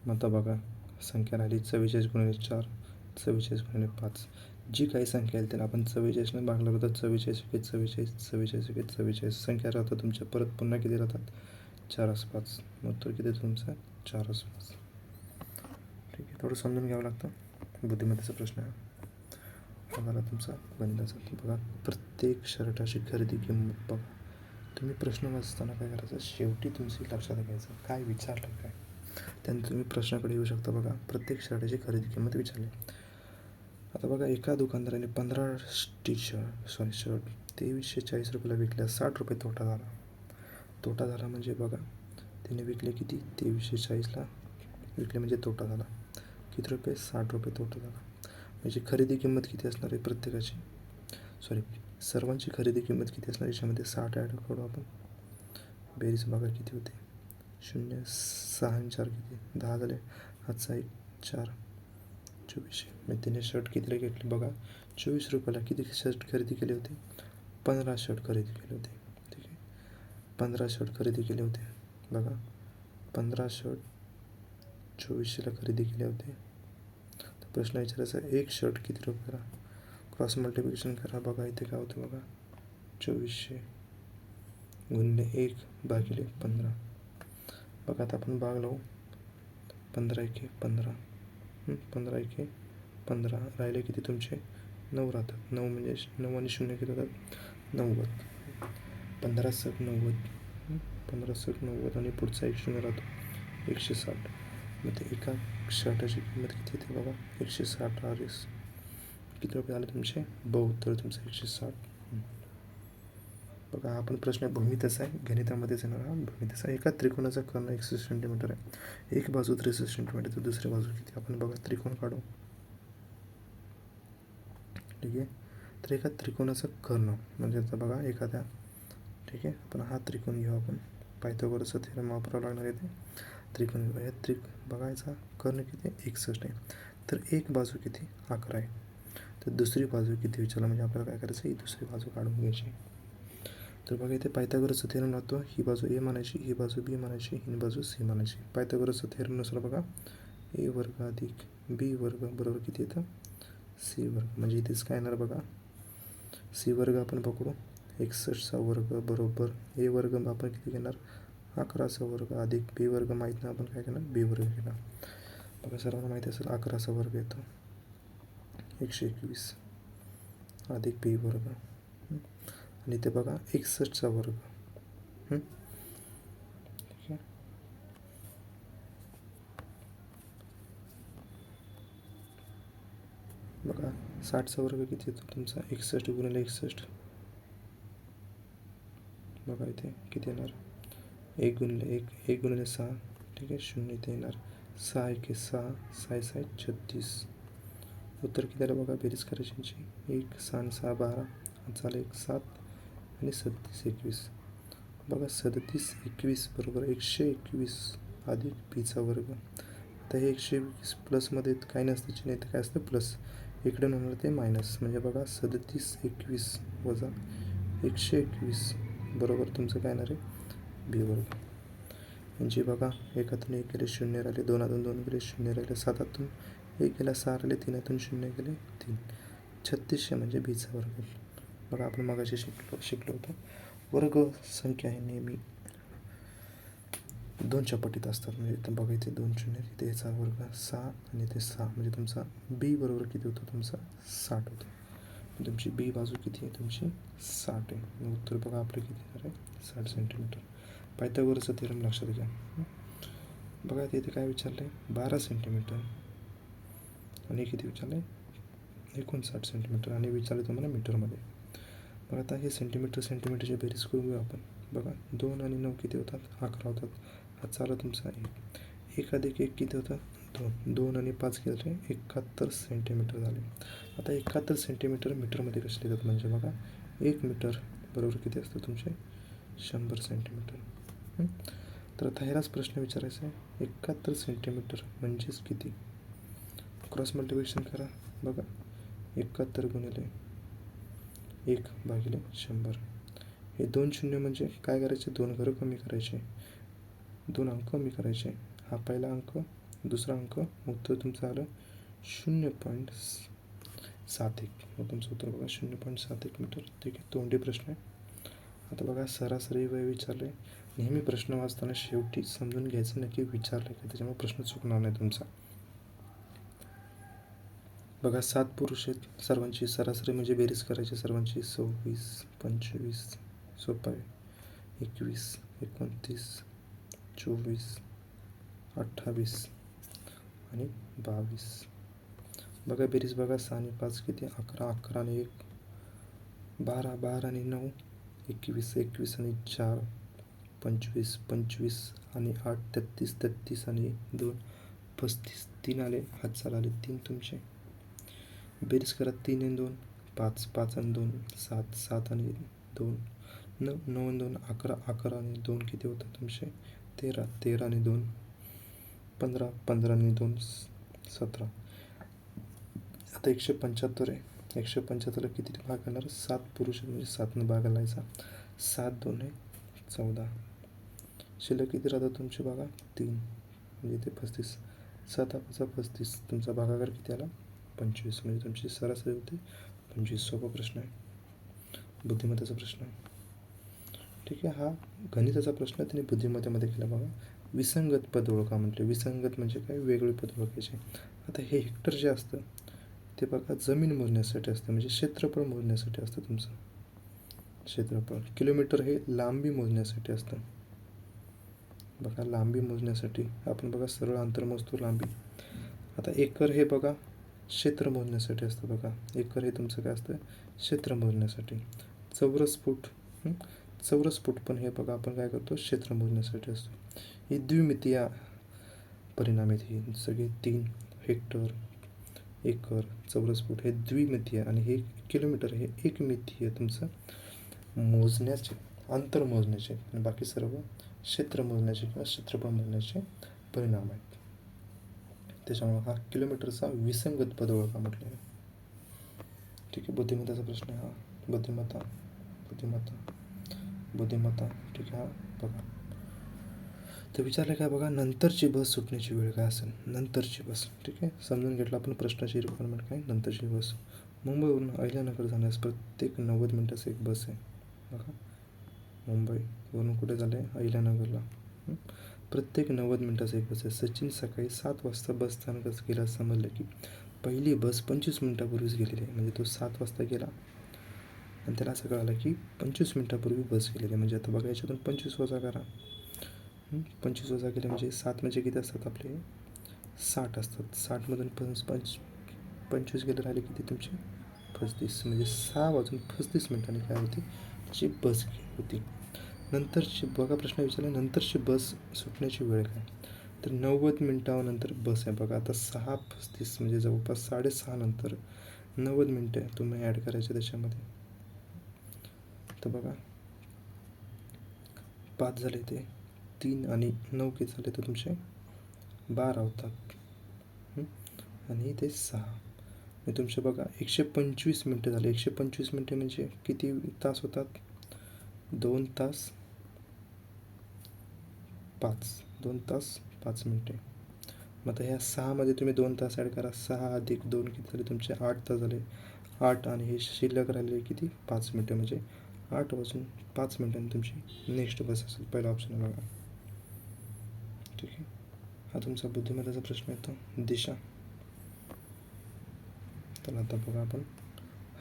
मग आता बघा संख्या राहिली 44 गुणिले 4, 44 गुणिले 5. जी काही संख्या येईल त्याला आपण 44ने भागलं तर 44 एके 44, 44 एके 44 संख्या राहतात तुमच्या. परत पुन्हा किती राहतात? 4 5. उत्तर किती तुमचं? 4 5. ठीक आहे, थोडं समजून घ्यावं लागतं. बुद्धिमत्तेचा प्रश्न आहे. बघा तुमचा गणिताचा. बघा प्रत्येक शर्टाची खरेदी किंमत बघा. तुम्ही प्रश्न वाचताना काय करायचं? शेवटी तुमची लक्षात घ्यायचं काय विचारलं काय. त्यानंतर तुम्ही प्रश्नाकडे येऊ शकता. बघा प्रत्येक शर्टाची खरेदी किंमत विचारली. आता बघा एका दुकानदाराने 15 शर्ट 2340 रुपयाला विकल्यास 60 रुपये तोटा झाला. तोटा झाला म्हणजे बघा त्याने विकले किती? 2340ला विकले म्हणजे तोटा झाला. किती रुपये? 60 रुपये तोटा झाला. म्हणजे खरेदी किंमत किती असणार आहे प्रत्येकाची? सर्वांची खरेदी किंमत किती असणार? याच्यामध्ये 60 ॲड करू आपण. बेरीज बघा किती होते? 0 6 आणि 4 किती? 10 झाले. हातचा 1 4 24. मग त्याने शर्ट कितीला घेतले? बघा 24 रुपयाला किती शर्ट खरेदी केले होते? 15 शर्ट खरेदी केले होते. ठीक आहे, 15 शर्ट खरेदी केले होते. बघा 15 शर्ट 2400ला खरेदी केले होते. तर प्रश्न विचारायचा एक शर्ट किती रुपयाला? क्रॉस मल्टिप्लिकेशन करा. बघा इथे काय होतं? बघा 2400 गुणिले 1 भागिले 15. बघा आता आपण भाग लावू. 15 एके 15, 15 एके 15. राहिले किती तुमचे? 9 राहतात. 9 म्हणजे 9 आणि 0 किती होतात? 90. 15 7 90, 15 7 90 आणि पुढचा 1 0 राहतो 160. मग ते एका शर्टाची किंमत किती येते? बघा 160 RS. किती रुपये आले तुमचे? 72. तुमचं 160. बघा आपण प्रश्न भूमितीचा आहे, गणितामध्येच येणार हा भूमितीचा. एका त्रिकोणाचा कर्ण 61 सेंटीमीटर आहे. एक बाजू 63 सेंटीमीटर तर दुसरी बाजू किती? आपण बघा त्रिकोण काढू. ठीक आहे, तर एका त्रिकोणाचा कर्ण म्हणजे आता बघा एखाद्या, ठीक आहे, आपण हा त्रिकोण घेऊ. आपण पायथागोरसचा थेरम वापरावा लागणार आहे. त्रिकोण घेऊ. या बघायचा कर्ण किती? 61 आहे. तर एक बाजू किती? 11 आहे. तर दुसरी बाजू किती विचारलं म्हणजे आपल्याला काय करायचं? ही दुसरी बाजू काढून घ्यायची. तर बघा इथे पायथागोरसचा थेरम राहतो. ही बाजू ए मानायची, ही बाजू बी मानायची, ही बाजू सी मानायची. पायथागोरसचा थेरमनुसार बघा ए वर्ग अधिक बी वर्ग बरोबर किती येतं? सी वर्ग. म्हणजे इथेच काय येणार बघा? सी वर्ग आपण पकडू 61चा वर्ग बरोबर ए वर्ग आपण किती घेणार? 11चा वर्ग अधिक बी वर्ग माहीत नाही आपण काय घेणार? बी वर्ग घेणार. बघा सर्वांना माहिती असेल 11चा वर्ग येतो 121 अधिक बी वर्ग आणि ते बघा 61चा वर्ग. ठीक आहे, बघा 60चा वर्ग किती येतो तुमचा? 61 गुणिले 61. बघा इथे किती येणार? 1 गुणिले 1, 1 गुणिले 6. ठीक आहे, 0 इथे येणार. 6 एके 6, 6 6 36. उत्तर किती आलं बघा? बेरीज करायची. 1 6 आणि 6 12, चालेल 1 7 आणि 37 21. बघा 37 21 बरोबर 121 अधिक बीचा वर्ग. आता हे 120 प्लसमध्ये काही नसतं चिन्ह, इथं काय असतं? प्लस. इकडे होणार ते मायनस. म्हणजे बघा 37 21 वजा 121 बरोबर तुमचं काय येणार आहे? बी वर्ग. म्हणजे बघा एकातून 1 गेले 0 राहिले, 2 2 गेले 0 राहिले, 7 1 गेला 6 राहिले, 3 0 गेले 3. 3600 म्हणजे बीचा वर्ग. बघा आपण मगाशी शिकलो होतो. वर्ग संख्या आहे नेहमी 2च्या पटीत असतात. म्हणजे इथं बघा इथे 2 0, इथे याचा वर्ग 6 आणि इथे 6 म्हणजे तुमचा बी बरोबर किती होतो? तुमचा 60 होतो. तुमची बी बाजू किती आहे? तुमची 60 आहे. उत्तर बघा आपलं किती येणार आहे? 60 सेंटीमीटर. पायथागोरसचा थेरम लक्षात घ्या. बघा इथे काय विचारलं आहे? 12 सेंटीमीटर आणि किती विचारलं आहे? 59 सेंटीमीटर आणि विचारलं तुम्हाला मीटरमध्ये. बघा आता हे सेंटीमीटरची बेरीज करून घेऊ आपण. बघा 2 आणि 9 किती होतात? 11 होतात. हा चालू तुमचा 1 अधिक 1 किती होतं? 2. 2 आणि 5 केले 71 सेंटीमीटर झाले. आता 71 सेंटीमीटर मीटरमध्ये कसे लिहितात? म्हणजे बघा 1 मीटर बरोबर किती असतं तुमचे? 100 सेंटीमीटर. तर आता ह्यालाच प्रश्न विचारायचा आहे 71 सेंटीमीटर म्हणजेच किती? क्रॉस मल्टिप्लिकेशन करा. बघा 71 गुणिले 1 भागिले 100. हे 2 0 म्हणजे काय करायचे? 2 घरं कमी करायचे, 2 अंक कमी करायचे. हा पहिला अंक दुसरा अंक, उत्तर तुमचं आलं 0.71. मग तुमचं उत्तर बघा 0.71 मीटर. ठीक आहे, तोंडी प्रश्न आहे. आता बघा सरासरी वय विचारलं आहे. नेहमी प्रश्न वाचताना शेवटी समजून घ्यायचं नक्की विचारलं आहे का, त्याच्यामुळे प्रश्न चुकणार नाही तुमचा. बघा 7 पुरुष आहेत, सर्वांची सरासरी म्हणजे बेरीज करायची सर्वांची. 26, 25, सोपं आहे. 21, 29, 24, 28 आणि 22. बघा बेरीज बघा, 6 आणि 5 किती, 11, 11 आणि 1 12, 12 आणि 9 21, 21 आणि 4 25, 25 आणि 8 33, 33 आणि 2 35. 3 आले, हात चाल आले 3 तुमचे. बेरीज करा, 3 आणि 2 5, 5 आणि 2 7, 7 आणि 2 9, 9 आणि 2 11, 11 आणि 2 किती होतात तुमचे 13, 13 आणि 2 15, 15 आणि 2 17. आता 175 आहे. 175ला किती भाग करणार, 7 पुरुष म्हणजे 7ने भाग घालायचा. 7 2 आहे 14. शिल्लक किती राहतात तुमचे बघा 3, म्हणजे इथे 35. 7 5 35, तुमचा भागाकार किती आला 25, म्हणजे तुमची सरासरी होते 25. सोपा प्रश्न आहे, बुद्धिमत्तेचा प्रश्न आहे. ठीक आहे, हा गणिताचा प्रश्न त्यांनी बुद्धिमत्तेमध्ये केला बघा. विसंगत पद ओळखा म्हटले. विसंगत म्हणजे काय, वेगळे पद ओळखायचे. आता हे हेक्टर जे असतं ते बघा जमीन मोजण्यासाठी असतं, म्हणजे क्षेत्रफळ मोजण्यासाठी असतं तुमचं क्षेत्रफळ. किलोमीटर हे लांबी मोजण्यासाठी असतं बघा, लांबी मोजण्यासाठी आपण बघा सरळ अंतर मोजतो लांबी. आता एकर हे बघा क्षेत्र मोजण्यासाठी असतं बघा. एकर हे तुमचं काय असतं, क्षेत्र मोजण्यासाठी. चौरस फूट, चौरस फूट पण हे बघा आपण काय करतो, क्षेत्र मोजण्यासाठी असतो. ही द्विमितीय परिणाम आहेत, ही सगळे 3 हेक्टर, एकर, चौरस फूट हे द्विमितीय, आणि हे किलोमीटर हे एकमितीय तुमचं मोजण्याचे, अंतर मोजण्याचे, आणि बाकी सर्व क्षेत्र मोजण्याचे किंवा क्षेत्रफळ मोजण्याचे परिणाम आहेत. त्याच्यामुळे हा किलोमीटरचा विसंगत पद ओळखा म्हटले आहे. ठीक आहे, बुद्धिमत्ताचा प्रश्न आहे हा. बुद्धिमत्ता बुद्धिमत्ता बुद्धिमत्ता. ठीक आहे, हा बघा. तर विचारलं काय बघा, नंतरची बस सुटण्याची वेळ काय असेल, नंतरची बस. ठीक आहे, समजून घेतलं आपण प्रश्नाची रिक्वायरमेंट काय, नंतरची बस. मुंबईवरून अहिल्यानगर जाण्यास प्रत्येक 90 मिनिटाचं एक बस आहे बघा. मुंबईवरून कुठे झालं आहे, अहिल्यानगरला. प्रत्येक 90 मिनिटाचं एक बस आहे. सचिन सकाळी 7 वाजता बस स्थानकात गेला, समजलं की पहिली बस 25 मिनिटापूर्वीच गेलेली आहे. म्हणजे तो 7 वाजता गेला आणि त्याला असं कळालं की 25 मिनिटापूर्वी बस गेलेली आहे. म्हणजे आता बघा याच्यातून 25 वजा करा. 25 वजा केले म्हणजे 7 म्हणजे किती असतात आपले, 60 असतात. 60मधून 25 गेले राहिले किती तुमचे 35, म्हणजे 6 वाजून 35 मिनिटांनी काय होती त्याची बस होती. नंतरची बघा प्रश्न विचारला, नंतरची बस सुटण्याची वेळ काय, तर 90 मिनिटानंतर बस आहे बघा. आता 6:35 म्हणजे जवळपास 6:30 नंतर 90 मिनटं तुम्ही ॲड करायचे त्याच्यामध्ये. तर बघा 5 झाले, ते 3 आणि 9 किती झाले तर तुमचे 12 होतात, आणि ते 6. आणि तुमचे बघा 125 मिनटं झाले. 125 मिनटं म्हणजे किती तास होतात, 2 तास 5, 2 तास 5 मिनटे. मग आता ह्या 6मध्ये तुम्ही 2 तास ॲड करा. 6 अधिक 2 किती झाले तुमचे 8 तास झाले. 8 आणि हे शिल्लक राहिलेले किती 5 मिनटं, म्हणजे 8 वाजून 5 मिनटांनी तुमची नेक्स्ट बस असेल. पहिला ऑप्शन आहे बघा. ठीक आहे, हा तुमचा बुद्धिमत्तेचा प्रश्न येतो. दिशा. तर आता बघा आपण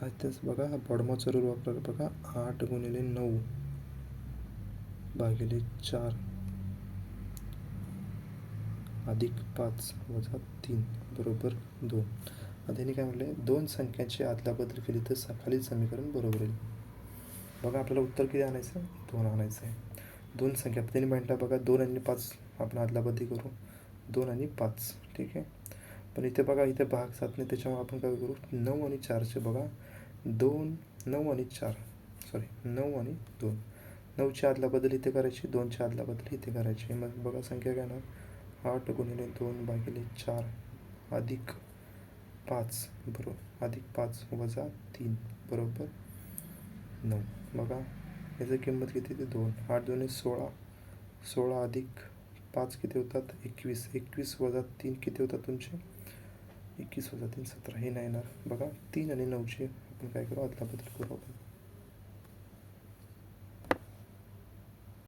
हा तेच बघा, हा बॉडमॉचा रूल वापरला बघा. 8 गुणिले 9 भागिले 4 अधिक 5 वजा 3 बरोबर 2. आता त्यांनी काय म्हटलं, 2 संख्यांची अदलाबदल केली तर खालील समीकरण बरोबर येईल. बघा आपल्याला उत्तर किती आणायचं, 2 आणायचं आहे. 2 संख्या त्यांनी म्हटलं बघा 2 आणि 5 आपण अदलाबदली करू, 2 आणि 5. ठीक आहे, पण इथे बघा इथे भाग 7 नाही, त्याच्यामुळे आपण काय करू, 9 आणि 4चे बघा 2, 9 आणि 4 सॉरी 9 आणि 2, 9ची अदलाबदल इथे करायची, 2ची अदलाबदल इथे करायची. मग बघा संख्या काय ना, 8 गुणिले 2 भागिले 4 अधिक 5 बरोबर, अधिक 5 वजा 3 बरोबर 9. बघा याची किंमत किती ते 2. 8 2 16, 16 अधिक 5 किती होतात 21. 21 वजा 3 किती होतात तुमचे 21 वजा 3 17. हे नाही येणार बघा. 3 आणि 9ची आपण काय करू अदलाबदल करू आपण.